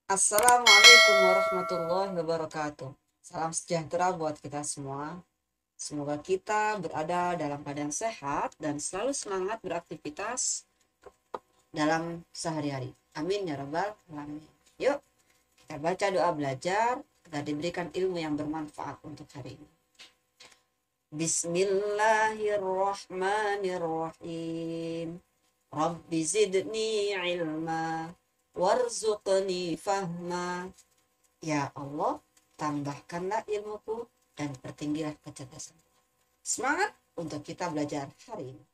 Assalamualaikum warahmatullahi wabarakatuh. Salam sejahtera buat kita semua. Semoga kita berada dalam keadaan sehat dan selalu semangat beraktivitas dalam sehari-hari. Amin ya rabbal alamin. Yuk, kita baca doa belajar agar diberikan ilmu yang bermanfaat untuk hari ini. Bismillahirrahmanirrahim. Rabbi zidni ilma warzuqni fahma. Ya Allah, tambahkanlah ilmuku dan pertinggilah kecerdasan. Semangat untuk kita belajar hari ini.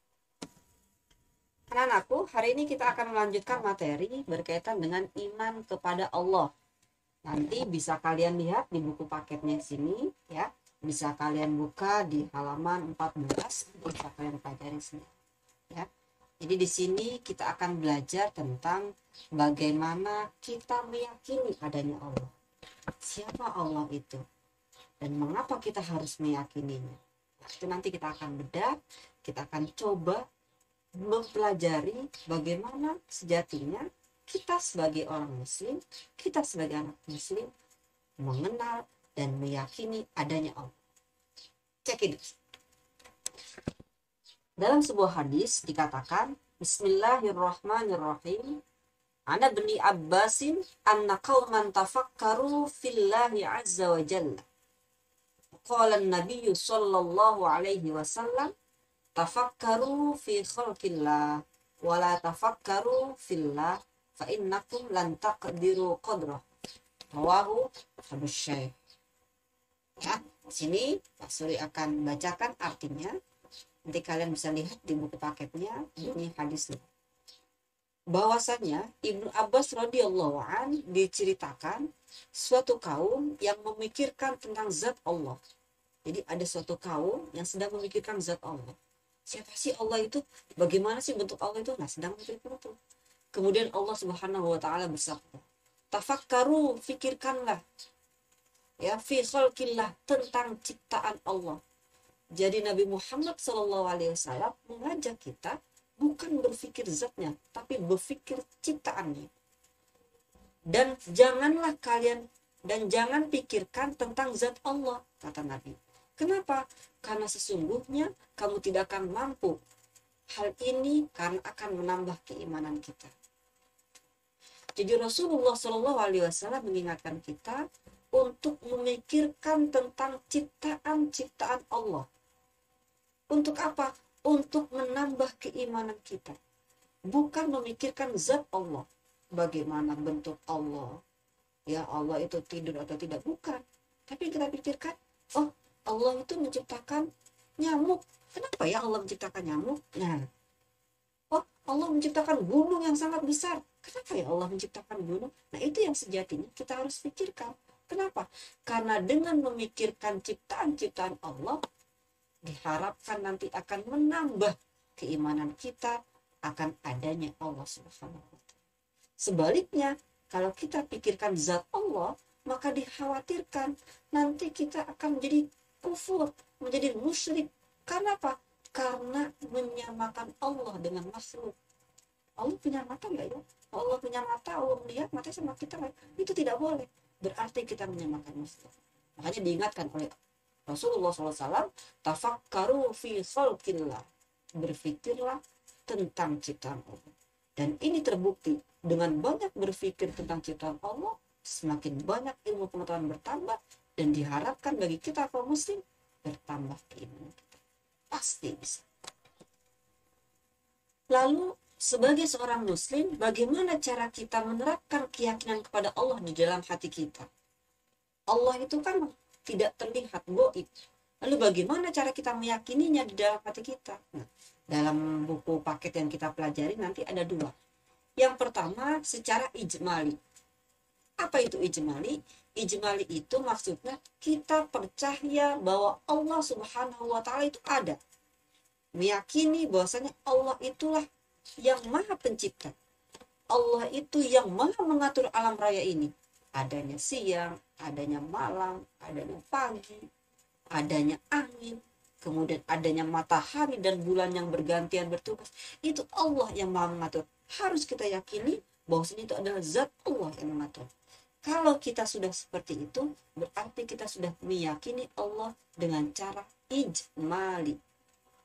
Anak-anakku, hari ini kita akan melanjutkan materi berkaitan dengan iman kepada Allah. Nanti bisa kalian lihat di buku paketnya sini ya. Bisa kalian buka di halaman 14, bisa kalian pelajari sini ya. Jadi di sini kita akan belajar tentang bagaimana kita meyakini adanya Allah. Siapa Allah itu? Dan mengapa kita harus meyakininya? Nah, itu nanti kita akan bedah, kita akan coba mempelajari bagaimana sejatinya kita sebagai orang muslim, kita sebagai anak muslim mengenal dan meyakini adanya Allah. Cek ini. Dalam sebuah hadis dikatakan, Bismillahirrahmanirrahim. Ana bni Abbasin anna qauman tafakkaru fillahi azza wa jalla. Qala an-nabiy sallallahu alaihi wasallam, tafakkaru fi khalqillah wa la tafakkaru fillah fa innakum lan taqdiru qadrah. Rawahu Abu Syaikh. Ya, sini Pak Suri akan bacakan artinya. Nanti kalian bisa lihat di buku paketnya bunyi hadisnya. Bahwasanya Ibnu Abbas radhiyallahu an diceritakan suatu kaum yang memikirkan tentang zat Allah. Jadi ada suatu kaum yang sedang memikirkan zat Allah. Siapa sih Allah itu? Bagaimana sih bentuk Allah itu? Nah, sedang memikirkan itu. Kemudian Allah Subhanahu wa taala bersabda, "Tafakkaru, fikirkanlah ya fi khalqillah, tentang ciptaan Allah." Jadi Nabi Muhammad SAW mengajak kita bukan berpikir zatnya, tapi berpikir ciptaannya. Dan jangan pikirkan tentang zat Allah, kata Nabi. Kenapa? Karena sesungguhnya kamu tidak akan mampu hal ini karena akan menambah keimanan kita. Jadi Rasulullah SAW mengingatkan kita untuk memikirkan tentang ciptaan-ciptaan Allah. Untuk apa? Untuk menambah keimanan kita. Bukan memikirkan zat Allah. Bagaimana bentuk Allah. Ya Allah itu tidur atau tidak. Bukan. Tapi kita pikirkan, oh Allah itu menciptakan nyamuk. Kenapa ya Allah menciptakan nyamuk? Nah, oh Allah menciptakan gunung yang sangat besar. Kenapa ya Allah menciptakan gunung? Nah itu yang sejatinya kita harus pikirkan. Kenapa? Karena dengan memikirkan ciptaan-ciptaan Allah, diharapkan nanti akan menambah keimanan kita akan adanya Allah Subhanahu wa taala. Sebaliknya, kalau kita pikirkan zat Allah, maka dikhawatirkan nanti kita akan menjadi kufur, menjadi musyrik. Karena apa? Karena menyamakan Allah dengan makhluk. Allah punya mata enggak ya? Allah punya mata, Allah melihat mata sama kita enggak? Itu tidak boleh. Berarti kita menyamakan makhluk. Makanya diingatkan oleh Rasulullah SAW, tafakkaru fi khalqillah, berfikirlah tentang ciptaan Allah. Dan ini terbukti dengan banyak berfikir tentang ciptaan Allah, semakin banyak ilmu pengetahuan bertambah, dan diharapkan bagi kita kaum muslim bertambah keimanan kita. Pasti bisa. Lalu sebagai seorang muslim, bagaimana cara kita menerapkan keyakinan kepada Allah di dalam hati kita? Allah itu kan tidak terlihat, gaib. Lalu bagaimana cara kita meyakininya di dalam hati kita? Nah, dalam buku paket yang kita pelajari nanti ada dua. Yang pertama secara ijmali. Apa itu ijmali? Ijmali itu maksudnya kita percaya bahwa Allah Subhanahu wa taala itu ada. Meyakini bahwasanya Allah itulah yang maha pencipta. Allah itu yang maha mengatur alam raya ini. Adanya siang, adanya malam, adanya pagi, adanya angin, kemudian adanya matahari dan bulan yang bergantian bertugas. Itu Allah yang maha mengatur. Harus kita yakini bahwasanya itu adalah zat Allah yang mengatur. Kalau kita sudah seperti itu, berarti kita sudah meyakini Allah dengan cara ijmali.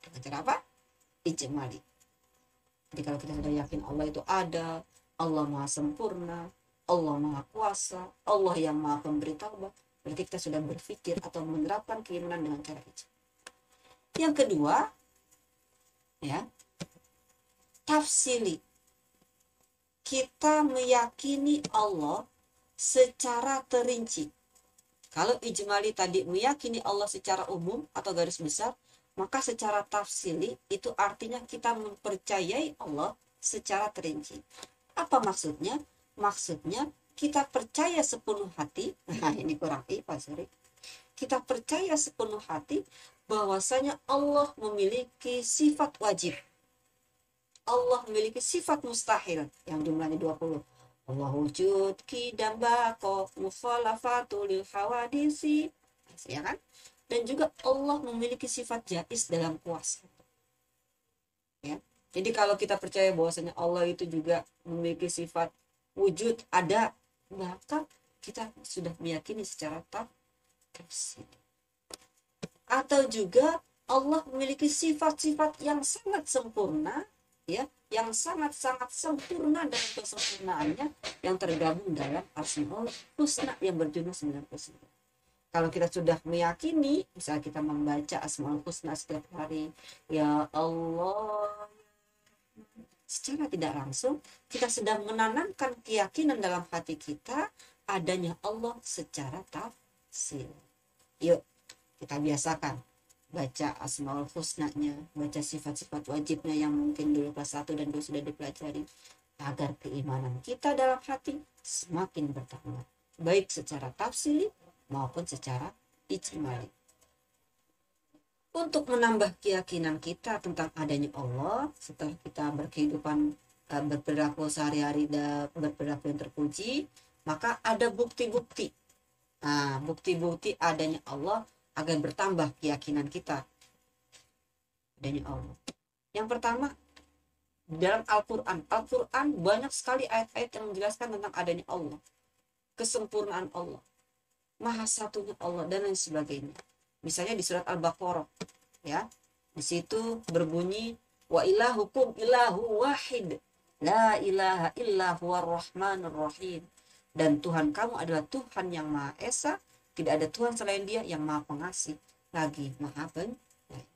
Dengan cara apa? Ijmali. Jadi kalau kita sudah yakin Allah itu ada, Allah maha sempurna, Allah maha kuasa, Allah yang maha pemberi taubat, berarti kita sudah berpikir atau menerapkan keimanan dengan cara ijmali. Yang kedua, ya, tafsili. Kita meyakini Allah secara terinci. Kalau ijmali tadi meyakini Allah secara umum atau garis besar, maka secara tafsili itu artinya kita mempercayai Allah secara terinci. Apa maksudnya? Maksudnya kita percaya sepenuh hati. Nah, ini kurang Pak Suri. Kita percaya sepenuh hati bahwasanya Allah memiliki sifat wajib. Allah memiliki sifat mustahil yang jumlahnya 20. Allah wujud, qidam, baqo, mukhalafatul hawadisi, ya kan? Dan juga Allah memiliki sifat jaiz dalam kuasa. Ya. Jadi kalau kita percaya bahwasanya Allah itu juga memiliki sifat wujud, ada, maka kita sudah meyakini secara tafsir. Atau juga Allah memiliki sifat-sifat yang sangat sempurna, ya, yang sangat-sangat sempurna dalam kesempurnaannya yang tergabung dalam Asmaul Husna yang berjumlah 99. Kalau kita sudah meyakini, misalnya kita membaca Asmaul Husna setiap hari, ya Allah, secara tidak langsung kita sedang menanamkan keyakinan dalam hati kita adanya Allah secara tafsir. Yuk kita biasakan baca Asmaul Husna-nya, baca sifat-sifat wajibnya yang mungkin dulu kelas 1 dan 2 sudah dipelajari, agar keimanan kita dalam hati semakin bertambah, baik secara tafsir maupun secara ijmali. Untuk menambah keyakinan kita tentang adanya Allah setelah kita berkehidupan, berperilaku sehari-hari dan berperilaku yang terpuji, maka ada bukti-bukti. Nah, bukti-bukti adanya Allah agar bertambah keyakinan kita adanya Allah. Yang pertama, dalam Al-Quran. Al-Quran banyak sekali ayat-ayat yang menjelaskan tentang adanya Allah, kesempurnaan Allah, maha satunya Allah, dan lain sebagainya. Misalnya di surat Al-Baqarah, ya, di situ berbunyi, wa ilahukum ilahu wahid, la ilaha illa huwar rahmanur rahim. Dan Tuhan kamu adalah Tuhan yang maha esa, tidak ada Tuhan selain Dia yang maha pengasih lagi maha penyayang.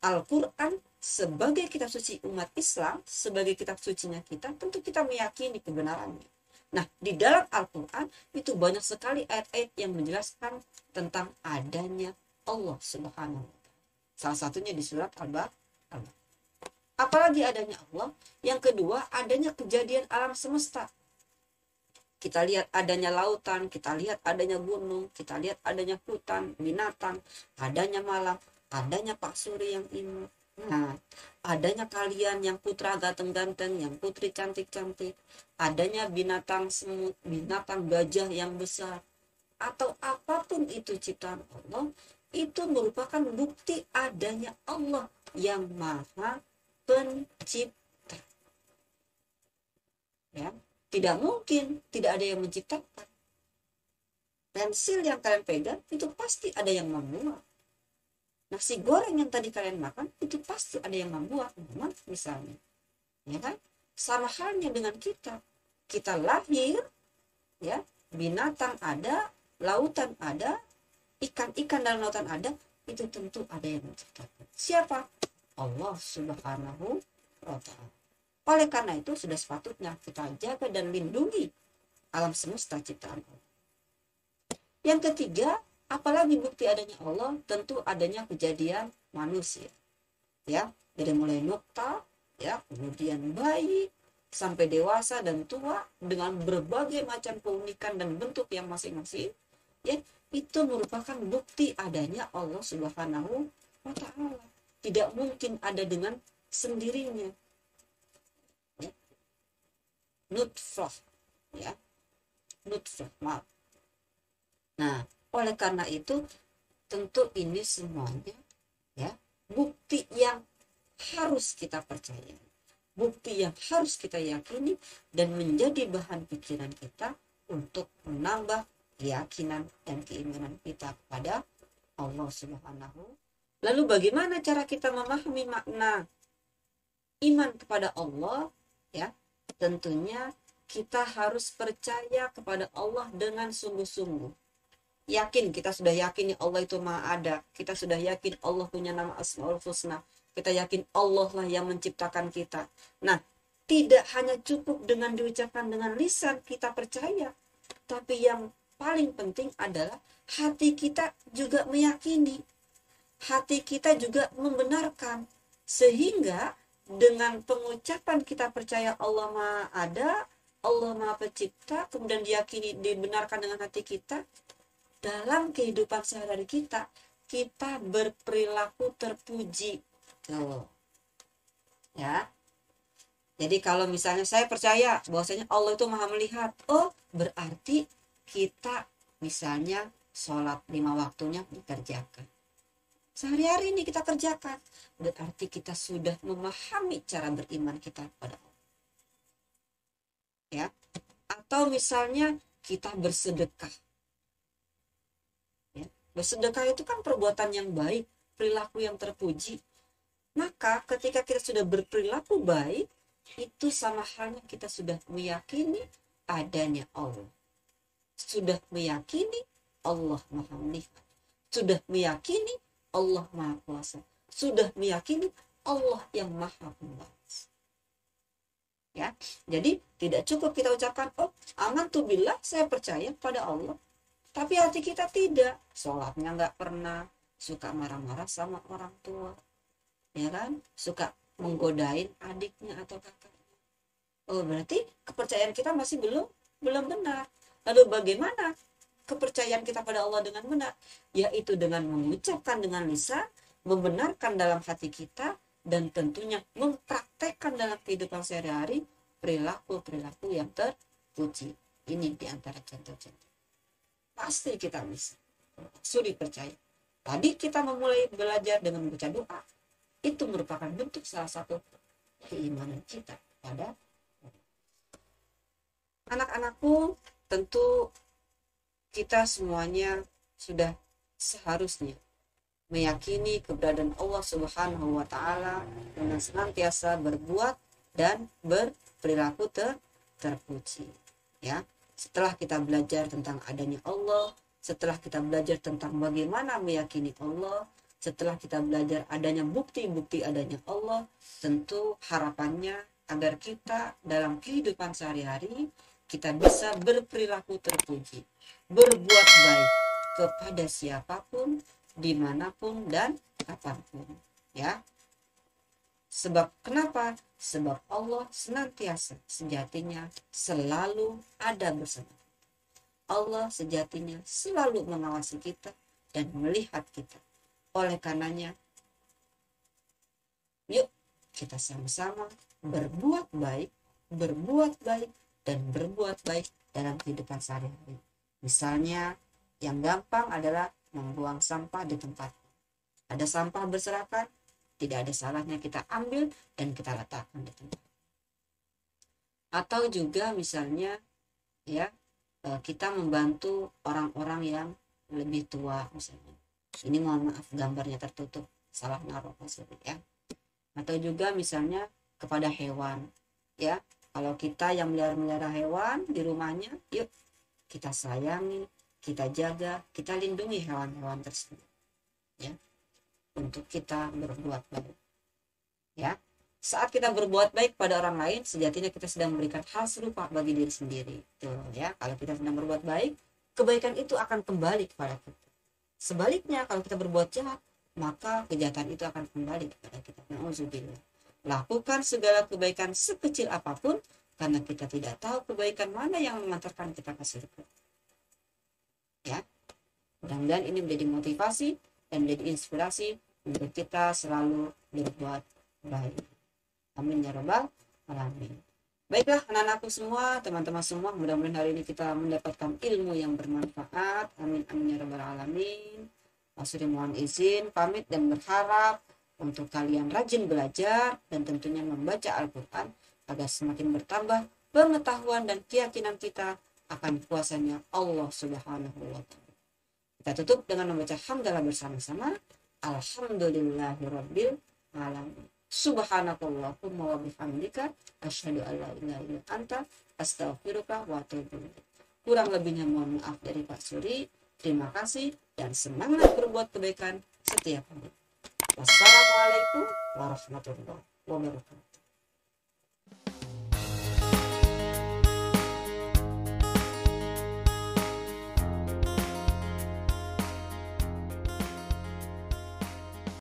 Al-Quran sebagai kitab suci umat Islam, sebagai kitab sucinya kita, tentu kita meyakini kebenarannya. Nah, di dalam Al-Quran itu banyak sekali ayat-ayat yang menjelaskan tentang adanya Allah Subhanahu wa Ta'ala. Salah satunya di surat Al-Baqarah. Apalagi adanya Allah? Yang kedua, adanya kejadian alam semesta. Kita lihat adanya lautan, kita lihat adanya gunung, kita lihat adanya hutan, binatang, adanya malam, adanya Pak Suri yang imut. Nah, adanya kalian yang putra ganteng-ganteng, yang putri cantik-cantik, adanya binatang semut, binatang gajah yang besar, atau apapun itu ciptaan Allah, itu merupakan bukti adanya Allah yang maha pencipta. Ya. Tidak mungkin tidak ada yang menciptakan. Pensil yang kalian pegang itu pasti ada yang membuat. Nasi goreng yang tadi kalian makan itu pasti ada yang membuat, misalnya, ya kan? Sama halnya dengan kita. Kita lahir, ya, binatang ada, lautan ada, ikan-ikan dalam lautan ada, itu tentu ada yang menciptakan. Siapa? Allah Subhanahu wa Ta'ala. Oleh karena itu sudah sepatutnya kita jaga dan lindungi alam semesta ciptaan Allah. Yang ketiga, apalagi bukti adanya Allah, tentu adanya kejadian manusia. Ya, dari mulai nukta, ya, kemudian bayi sampai dewasa dan tua dengan berbagai macam keunikan dan bentuk yang masing-masing, ya, itu merupakan bukti adanya Allah Subhanahu wa Ta'ala. Tidak mungkin ada dengan sendirinya. Nutfah, ya, nutfah, maaf. Nah, oleh karena itu tentu ini semuanya, ya, bukti yang harus kita percaya, bukti yang harus kita yakini dan menjadi bahan pikiran kita untuk menambah keyakinan dan keimanan kita kepada Allah Subhanahu. Lalu bagaimana cara kita memahami makna iman kepada Allah? Ya, tentunya kita harus percaya kepada Allah dengan sungguh-sungguh. Yakin, kita sudah yakin Allah itu Maha Ada. Kita sudah yakin Allah punya nama Asmaul Husna. Kita yakin Allah lah yang menciptakan kita. Nah, tidak hanya cukup dengan diucapkan dengan lisan kita percaya, tapi yang paling penting adalah hati kita juga meyakini. Hati kita juga membenarkan. Sehingga dengan pengucapan kita percaya Allah Maha Ada, Allah Maha Pencipta, kemudian diyakini, dibenarkan dengan hati kita, dalam kehidupan sehari-hari kita berperilaku terpuji. Tuh. Ya. Jadi kalau misalnya saya percaya bahwasanya Allah itu Maha melihat, oh berarti kita misalnya sholat 5 waktunya dikerjakan. Sehari-hari ini kita kerjakan, berarti kita sudah memahami cara beriman kita kepada Allah. Ya. Atau misalnya kita bersedekah. Bersedekah itu kan perbuatan yang baik, perilaku yang terpuji. Maka ketika kita sudah berperilaku baik, itu sama halnya kita sudah meyakini adanya Allah. Sudah meyakini Allah Maha Melihat. Sudah meyakini Allah Maha Kuasa. Sudah meyakini Allah yang Maha Pembalas. Ya, jadi tidak cukup kita ucapkan, oh amantu billah, saya percaya pada Allah. Tapi hati kita tidak, sholatnya nggak pernah, suka marah-marah sama orang tua, ya kan, suka menggodain adiknya atau kakaknya. Oh berarti kepercayaan kita masih belum benar. Lalu bagaimana kepercayaan kita pada Allah dengan benar? Yaitu dengan mengucapkan dengan lisan, membenarkan dalam hati kita, dan tentunya mempraktekkan dalam kehidupan sehari-hari perilaku-perilaku yang terpuji. Ini diantara contoh-contoh. Pasti kita bisa. Sulit percaya. Tadi kita memulai belajar dengan membaca doa. Itu merupakan bentuk salah satu keimanan kita pada anak-anakku. Tentu kita semuanya sudah seharusnya meyakini keberadaan Allah Subhanahu wa Ta'ala dengan senantiasa berbuat dan berperilaku terpuji. Ya. Setelah kita belajar tentang adanya Allah, setelah kita belajar tentang bagaimana meyakini Allah, setelah kita belajar adanya bukti-bukti adanya Allah, tentu harapannya agar kita dalam kehidupan sehari-hari kita bisa berperilaku terpuji, berbuat baik kepada siapapun, dimanapun dan kapanpun. Ya. Sebab kenapa? Sebab Allah senantiasa sejatinya selalu ada bersama. Allah sejatinya selalu mengawasi kita dan melihat kita. Oleh karenanya, yuk kita sama-sama berbuat baik, dan berbuat baik dalam kehidupan sehari-hari. Misalnya, yang gampang adalah membuang sampah di tempat. Ada sampah berserakan, tidak ada salahnya kita ambil dan kita letakkan di tempat. Atau juga misalnya ya, kita membantu orang-orang yang lebih tua misalnya. Ini mohon maaf gambarnya tertutup, salah naruh maksudnya ya. Atau juga misalnya kepada hewan ya. Kalau kita yang melihara hewan di rumahnya, yuk kita sayangi, kita jaga, kita lindungi hewan-hewan tersebut ya. Untuk kita berbuat baik ya. Saat kita berbuat baik pada orang lain, sejatinya kita sedang memberikan hal serupa bagi diri sendiri. Tuh ya, kalau kita sedang berbuat baik, kebaikan itu akan kembali kepada kita. Sebaliknya, kalau kita berbuat jahat, maka kejahatan itu akan kembali kepada kita. Na'udzubillah. Lakukan segala kebaikan sekecil apapun, karena kita tidak tahu kebaikan mana yang mengantarkan kita ke surga. Ya, mudah-mudahan ini menjadi motivasi dan menjadi inspirasi untuk kita selalu berbuat baik. Amin ya rabbal alamin. Baiklah anak-anakku semua, teman-teman semua, mudah-mudahan hari ini kita mendapatkan ilmu yang bermanfaat. Amin amin ya rabbal alamin. Maksudnya mohon izin pamit dan berharap untuk kalian rajin belajar dan tentunya membaca Al-Quran agar semakin bertambah pengetahuan dan keyakinan kita akan kuasanya Allah Subhanahu wa Ta'ala. Kita tutup dengan membaca hamdalah bersama-sama. Alhamdulillahirabbil alamin. Subhanakallahumma wa bihamdika asyhadu an la ilaha illa anta astaghfiruka wa atubu ilaik. Kurang lebihnya mohon maaf dari Pak Suri. Terima kasih dan semangat berbuat kebaikan setiap hari. Wassalamualaikum warahmatullahi wabarakatuh.